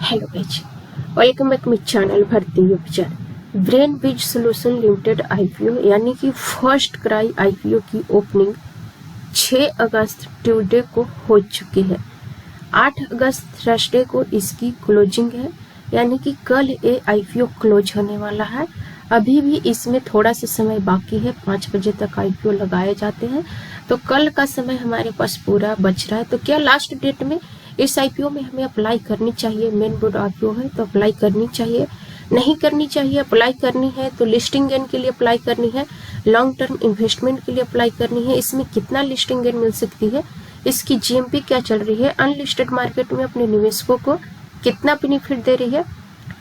Hello guys, welcome back my channel भारतीय उपचार। Brain बीज सॉल्यूशन लिमिटेड आईपीओ यानी कि फर्स्ट क्राई आईपीओ की ओपनिंग 6 अगस्त ट्यूसडे को हो चुकी है। 8 अगस्त थर्सडे को इसकी क्लोजिंग है, यानी कि कल ये आईपीओ क्लोज होने वाला है। अभी भी इसमें थोड़ा सा समय बाकी है, 5 बजे तक आईपीओ लगाए जाते हैं, तो कल का समय हमारे पास पूरा बच रहा है। तो क्या लास्ट डेट में इस आईपीओ में हमें अप्लाई करनी चाहिए? मेन बोर्ड आईपीओ है तो अप्लाई करनी चाहिए, नहीं करनी चाहिए? अप्लाई करनी है तो लिस्टिंग गेन के लिए अप्लाई करनी है, लॉन्ग टर्म इन्वेस्टमेंट के लिए अप्लाई करनी है। इसमें कितना लिस्टिंग गेन मिल सकती है, इसकी जीएमपी क्या चल रही है, अनलिस्टेड मार्केट में अपने निवेशकों को कितना बेनिफिट दे रही है,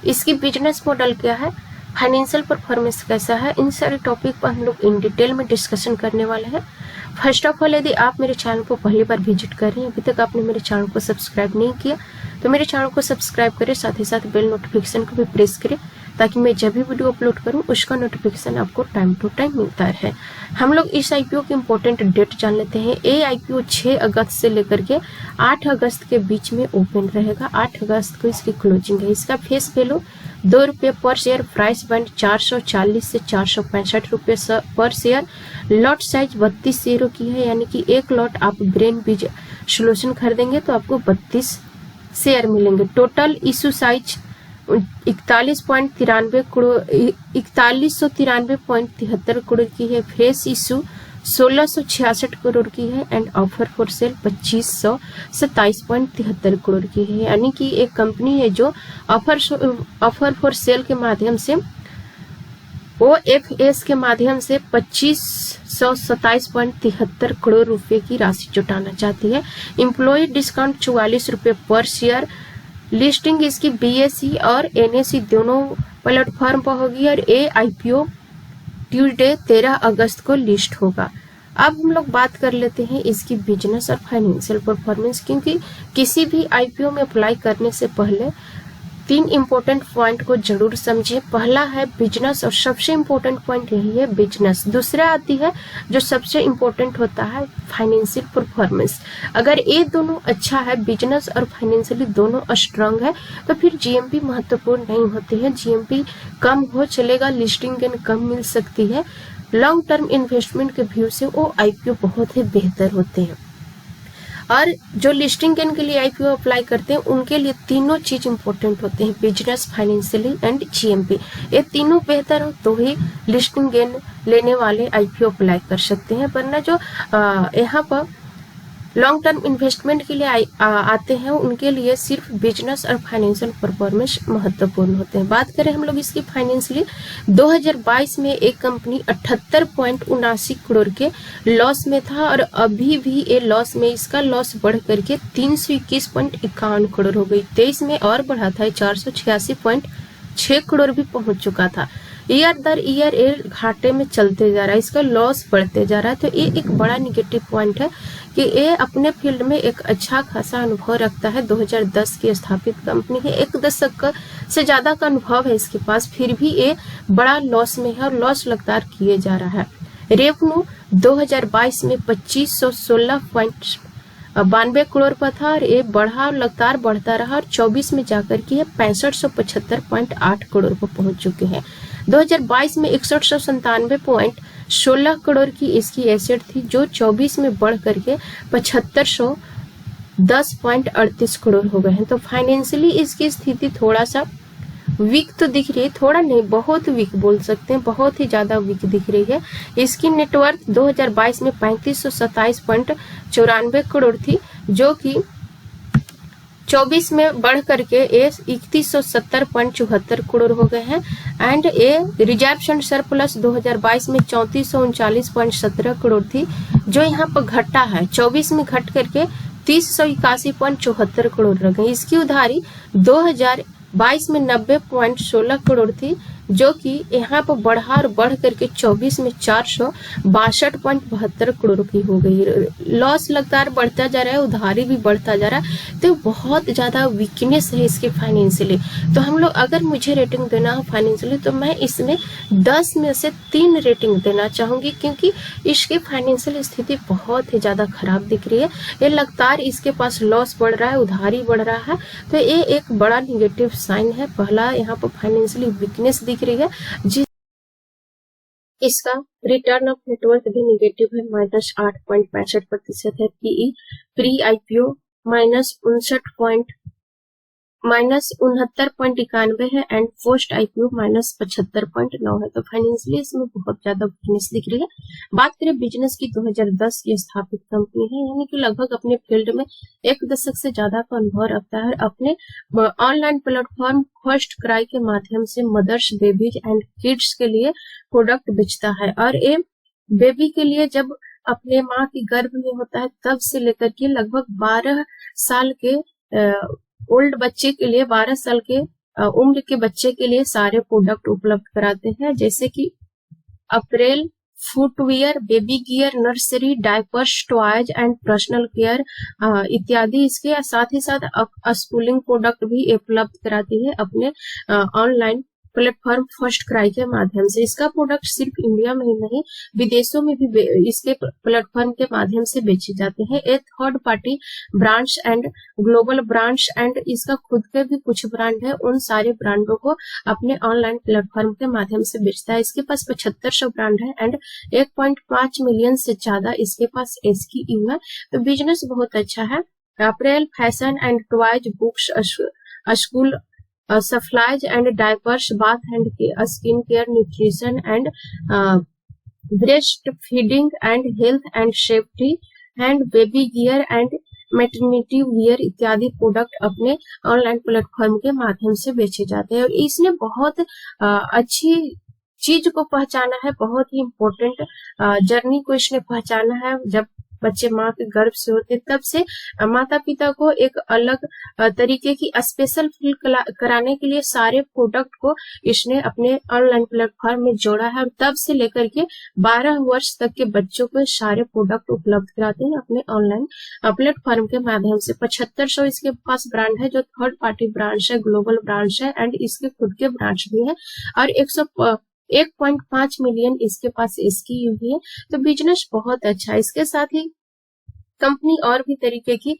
इसकी बिजनेस मॉडल क्या है, फाइनेंशियल परफॉर्मेंस कैसा है, इन सारे टॉपिक पर हम लोग इन डिटेल में डिस्कशन करने वाले हैं। फर्स्ट ऑफ ऑल, यदि आप मेरे चैनल को पहली बार विजिट कर रहे हैं, अभी तक आपने मेरे चैनल को सब्सक्राइब नहीं किया तो मेरे चैनल को सब्सक्राइब करें, साथ ही साथ बेल नोटिफिकेशन को भी प्रेस करें ताकि मैं जब भी वीडियो अपलोड करूं उसका नोटिफिकेशन आपको टाइम टू टाइम मिलता रहे। हम लोग इस आईपीओ की इम्पोर्टेंट डेट जान लेते हैं। ये आईपीओ 6 अगस्त से लेकर के 8 अगस्त के बीच में ओपन रहेगा। 8 अगस्त को इसकी क्लोजिंग है। इसका फेस वैल्यू ₹2 पर शेयर, प्राइस बैंड 440 से 465 रुपये पर शेयर, लॉट साइज 32 शेयरों की है, यानी कि एक लॉट आप ब्रेन बीज सोल्यूशन खरीदेंगे तो आपको 32 शेयर मिलेंगे। Total issue size 41.93 crore 4193.73 crore की है। फ्रेश इशू 1666 करोड़ की है and offer for sale 2527.73 crore की है, यानी कि एक कंपनी है जो ऑफर फॉर सेल के माध्यम से OFS के माध्यम से 2527.73 करोड़ रुपए की राशि जुटाना चाहती है। एम्प्लॉय डिस्काउंट 44 रुपये पर शेयर। लिस्टिंग इसकी BSE और NSE दोनों प्लेटफॉर्म पर होगी और ये आईपीओ ट्यूसडे 13 अगस्त को लिस्ट होगा। अब हम लोग बात कर लेते हैं इसकी बिजनेस और फाइनेंशियल परफॉर्मेंस, क्योंकि किसी भी आईपीओ में अप्लाई करने से पहले 3 इम्पोर्टेंट पॉइंट को जरूर समझे। पहला है बिजनेस, और सबसे इम्पोर्टेंट पॉइंट यही है बिजनेस। दूसरा आती है जो सबसे इम्पोर्टेंट होता है फाइनेंशियल परफॉर्मेंस। अगर ये दोनों अच्छा है, बिजनेस और फाइनेंशियली दोनों स्ट्रांग है, तो फिर जीएमपी महत्वपूर्ण नहीं होती है। जीएमपी कम हो चलेगा, लिस्टिंग गेन कम मिल सकती है। लॉन्ग टर्म इन्वेस्टमेंट के व्यू से वो आईपीओ बहुत ही बेहतर होते हैं। और जो लिस्टिंग गेन के लिए आईपीओ अप्लाई करते हैं उनके लिए तीनों चीज इंपॉर्टेंट होते हैं, बिजनेस, फाइनेंशियली एंड जीएमपी। ये तीनों बेहतर हो तो ही लिस्टिंग गेन लेने वाले आईपीओ अप्लाई कर सकते हैं, वरना जो यहाँ पर लॉन्ग टर्म इन्वेस्टमेंट के लिए आते हैं उनके लिए सिर्फ बिजनेस और फाइनेंशियल परफॉर्मेंस महत्वपूर्ण होते हैं। बात करें हम लोग इसकी फाइनेंशियली, 2022 में एक कंपनी 78.79 करोड़ के लॉस में था और अभी भी ये लॉस में, इसका लॉस बढ़ करके 321.51 करोड़ हो गई। 23 में और बढ़ा था, 486.6 करोड़ भी पहुंच चुका था। ईयर दर ईयर ये घाटे में चलते जा रहा है, इसका लॉस बढ़ते जा रहा है। तो ये एक बड़ा निगेटिव पॉइंट है कि ये अपने फील्ड में एक अच्छा खासा अनुभव रखता है। 2010 की स्थापित कंपनी है, 1 दशक से ज्यादा का अनुभव है इसके पास, फिर भी ये बड़ा लॉस में है और लॉस लगातार किए जा रहा है। रेवेन्यू 2022 में 2516.92 करोड़ पर था और ये लगातार बढ़ता रहा और 24 में जाकर के ये 6575.8 करोड़ पर पहुंच चुके हैं। 2022 में 6197.16 करोड़ की इसकी एसेट थी, जो 24 में बढ़ करके 7510.38 करोड़ हो गए हैं। तो फाइनेंशियली इसकी स्थिति थोड़ा सा वीक तो दिख रही है, थोड़ा नहीं बहुत वीक बोल सकते हैं, बहुत ही ज्यादा वीक दिख रही है। इसकी नेटवर्थ 2022 में 3527.94 करोड़ थी, जो कि 24 में बढ़ करके 3170.74 करोड़ हो गए हैं। एंड ये रिजर्व एंड सरप्लस 2022 में 3439.17 करोड़ थी, जो यहाँ पर घटा है, 24 में घट करके 3081.74 करोड़ रह गई। इसकी उधारी 2022 में 90.16 करोड़ थी, जो कि यहाँ पर बढ़ा और बढ़ करके 24 में 462.72 करोड़ की हो गई। लॉस लगातार बढ़ता जा रहा है, उधारी भी बढ़ता जा रहा है, तो बहुत ज्यादा वीकनेस है इसके फाइनेंशियली। तो हम लोग अगर मुझे रेटिंग देना हो फाइनेंशियली तो मैं इसमें 10 में से 3 रेटिंग देना चाहूंगी, क्योंकि इसकी फाइनेंशियल स्थिति बहुत ही ज्यादा खराब दिख रही है। ये लगातार इसके पास लॉस बढ़ रहा है, उधारी बढ़ रहा है, तो ये एक बड़ा निगेटिव साइन है। पहला यहाँ पर फाइनेंशियली वीकनेस दिख रही है। जिस इसका रिटर्न ऑफ नेटवर्थ भी निगेटिव है, -8.65% है। पीई प्री आईपीओ -69.91 है एंड पोस्ट आईपीओ -75.9 है। तो फाइनेंशियली इसमें बहुत ज्यादा वीकनेस दिख रही है। बात करें बिजनेस की, 2010 की स्थापित कंपनी है, यानी कि लगभग अपने फील्ड में 1 दशक से ज्यादा का अनुभव रखता है। अपने ऑनलाइन प्लेटफॉर्म फर्स्ट क्राई के माध्यम से मदर्स, बेबीज एंड किड्स के लिए प्रोडक्ट बेचता है। और ये बेबी के लिए जब अपने माँ के गर्भ में होता है तब से लेकर के लगभग 12 साल के ओल्ड बच्चे के लिए, 12 साल के उम्र के बच्चे के लिए सारे प्रोडक्ट उपलब्ध कराते हैं, जैसे कि apparel, footwear, baby gear, nursery, diapers, toys and personal care इत्यादि। इसके साथ ही साथ स्कूलिंग प्रोडक्ट भी उपलब्ध कराती है अपने ऑनलाइन प्लेटफॉर्म फर्स्ट क्राई के माध्यम से। इसका प्रोडक्ट सिर्फ इंडिया में ही नहीं, विदेशों में भी इसके प्लेटफॉर्म के माध्यम से बेचे जाते हैं। A third party brands and global brands and इसका खुद के भी कुछ ब्रांड है, उन सारे ब्रांडों को अपने ऑनलाइन प्लेटफॉर्म के माध्यम से बेचता है। इसके पास 7500 ब्रांड है एंड 1.5 मिलियन से ज्यादा इसके पास SKU है। तो बिजनेस बहुत अच्छा है। Apparel fashion and toys, books, school supplies and diapers, bath and skin care, nutrition and breast feeding and health and safety and baby gear and maternity wear इत्यादि product अपने ऑनलाइन प्लेटफॉर्म के माध्यम से बेचे जाते हैं। और इसने बहुत अच्छी चीज को पहचाना है, बहुत ही इम्पोर्टेंट जर्नी को इसने पहचाना है। जब बच्चे माँ के गर्भ से होते तब से माता पिता को एक अलग तरीके की स्पेशल फील कराने के लिए सारे प्रोडक्ट को इसने अपने ऑनलाइन प्लेटफॉर्म में जोड़ा है। और तब से लेकर के 12 वर्ष तक के बच्चों को सारे प्रोडक्ट उपलब्ध कराते हैं अपने ऑनलाइन प्लेटफॉर्म के माध्यम से। 7500 इसके पास ब्रांड है, जो थर्ड पार्टी ब्रांड्स है, ग्लोबल ब्रांड्स है एंड इसके खुद के ब्रांड्स भी है। और 1.5 मिलियन इसके पास SKU भी है। तो बिजनेस बहुत अच्छा है। इसके साथ ही कंपनी और भी तरीके की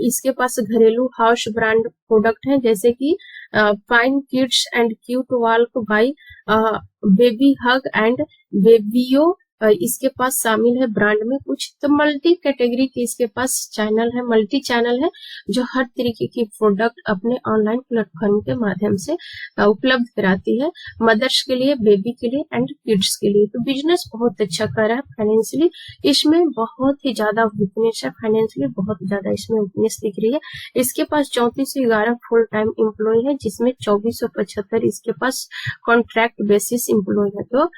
इसके पास घरेलू हाउस ब्रांड प्रोडक्ट है, जैसे कि fine kids and cute walk by baby hug and बेबियो इसके पास शामिल है ब्रांड में कुछ। तो मल्टी कैटेगरी के इसके पास चैनल है, मल्टी चैनल है, जो हर तरीके की प्रोडक्ट अपने ऑनलाइन प्लेटफॉर्म के माध्यम से उपलब्ध कराती है, मदर्स के लिए, बेबी के लिए एंड किड्स के लिए। तो बिजनेस बहुत अच्छा कर रहा है। फाइनेंशियली इसमें बहुत ही ज्यादा वीकनेस है, फाइनेंशियली बहुत ज्यादा इसमें वीकनेस दिख रही है। इसके पास 34 से 11 फुल टाइम एम्प्लॉय है, जिसमें 2475 इसके पास कॉन्ट्रैक्ट बेसिस एम्प्लॉय है। तो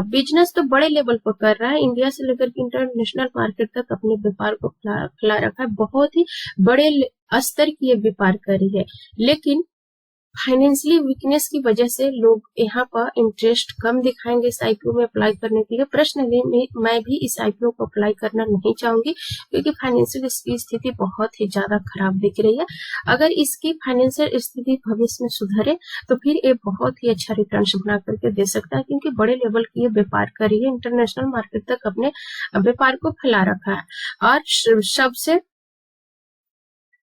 बिजनेस तो बड़े लेवल पर कर रहा है, इंडिया से लेकर के इंटरनेशनल मार्केट तक अपने व्यापार को फैला रखा है, बहुत ही बड़े स्तर की ये व्यापार कर रही है। लेकिन फाइनेंशियली वीकनेस की वजह से लोग यहाँ पर इंटरेस्ट कम दिखाएंगे इस आईपीओ में अप्लाई करने के लिए। पर्सनली मैं भी इस आईपीओ को अप्लाई करना नहीं चाहूंगी, क्योंकि फाइनेंशियल स्थिति बहुत ही ज्यादा खराब दिख रही है। अगर इसकी फाइनेंशियल स्थिति भविष्य में सुधरे तो फिर ये बहुत ही अच्छा रिटर्न बना करके दे सकता है, क्योंकि बड़े लेवल की ये व्यापार कर रही है, इंटरनेशनल मार्केट तक अपने व्यापार को फैला रखा है और सबसे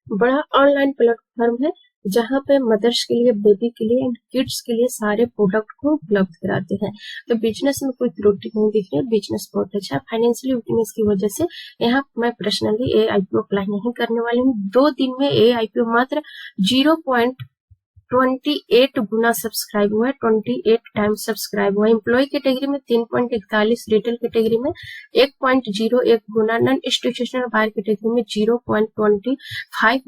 बड़ा ऑनलाइन प्लेटफॉर्म है, जहां पे मदर्स के लिए, बेबी के लिए एंड किड्स के लिए सारे प्रोडक्ट को उपलब्ध कराते हैं। तो बिजनेस में कोई त्रुटि नहीं दिख रही है, बिजनेस बहुत अच्छा है। फाइनेंशियली वीकनेस की वजह से यहाँ मैं पर्सनली AIPO अप्लाई नहीं करने वाली हूँ। 2 दिन में AIPO मात्र 0.28 गुना सब्सक्राइब हुआ है, 28 टाइम सब्सक्राइब हुआ है। एम्प्लॉय कैटेगरी में 3.41, रिटेल कैटेगरी में 1.01 गुना, नॉन इंस्टीट्यूशनल बायर कैटेगरी में 0.25,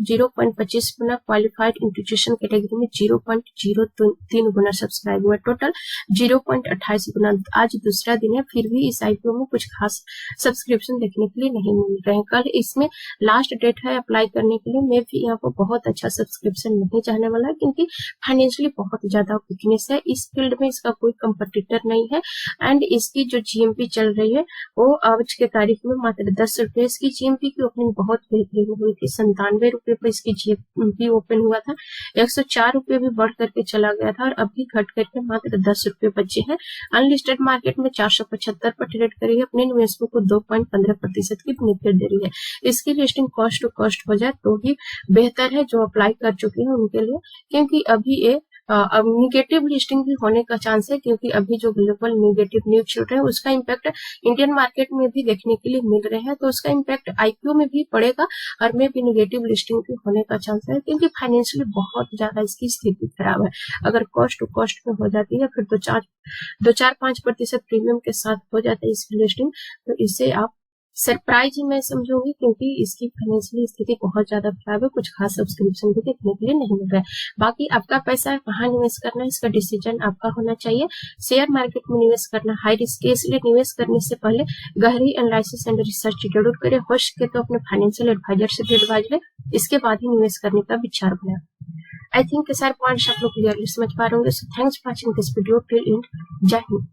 0.25 गुना, क्वालिफाइड इंस्टीट्यूशन कैटेगरी में 0.03 गुना सब्सक्राइब हुआ, टोटल 0.28 गुना। आज दूसरा दिन है, फिर भी इस आईपीओ में कुछ खास सब्सक्रिप्शन देखने के लिए नहीं मिल रहे हैं। कल इसमें लास्ट डेट है अप्लाई करने के लिए। मैं भी यहाँ पर बहुत अच्छा सब्सक्रिप्शन नहीं चाहने वाला, क्योंकि फाइनेंशियली बहुत ज्यादा वीकनेस है। इस फील्ड में इसका कोई कंपटीटर नहीं है एंड इसकी जो जीएमपी चल रही है वो आज के तारीख में मात्र 10 रुपए। इसकी जीएमपी की ओपनिंग बहुत बेहतरीन हुई थी, 97 रुपए पर इसकी जीएमपी ओपन हुआ था, 104 रुपए भी बढ़ करके चला गया था और अभी घट करके मात्र 10 रुपए बचे हैं। अनलिस्टेड मार्केट में 475 पर ट्रेड करी है, अपने निवेशकों को 2.15% की बेनिफिट दे रही है। इसकी लिस्टिंग कॉस्ट टू कॉस्ट हो जाए तो ही बेहतर है जो अप्लाई कर चुके हैं उनके लिए, क्योंकि अभी ये अब निगेटिव लिस्टिंग भी होने का चांस है, क्योंकि अभी जो ग्लोबल नेगेटिव न्यूज चल रहा है उसका इम्पैक्ट इंडियन मार्केट में भी देखने के लिए मिल रहे हैं, तो उसका इम्पैक्ट आईपीओ में भी पड़ेगा और में भी निगेटिव लिस्टिंग भी होने का चांस है, क्योंकि फाइनेंशियली बहुत ज्यादा इसकी स्थिति खराब है। अगर कॉस्ट टू कॉस्ट में हो जाती है फिर तो 4-5% प्रीमियम के साथ हो जाता है इसकी लिस्टिंग, तो इसे आप सरप्राइज ही मैं समझूंगी, क्योंकि इसकी फाइनेंशियली स्थिति बहुत ज्यादा खराब है, कुछ खास सब्सक्रिप्शन भी देखने के लिए नहीं मिल रहा है। बाकी आपका पैसा कहाँ निवेश करना है इसका डिसीजन आपका होना चाहिए। शेयर मार्केट में निवेश करना हाई रिस्क है, इसलिए निवेश करने से पहले गहरी एनालिसिस एंड रिसर्च जरूर करें। हो सके तो अपने फाइनेंशियल एडवाइजर से भी एडवाइज लें, इसके बाद ही निवेश करने का विचार बनाए। आई थिंक सारे पॉइंट्स आप लोग क्लियरली समझ पा रहे होंगे। So thanks for watching this video till and. जय हिंद।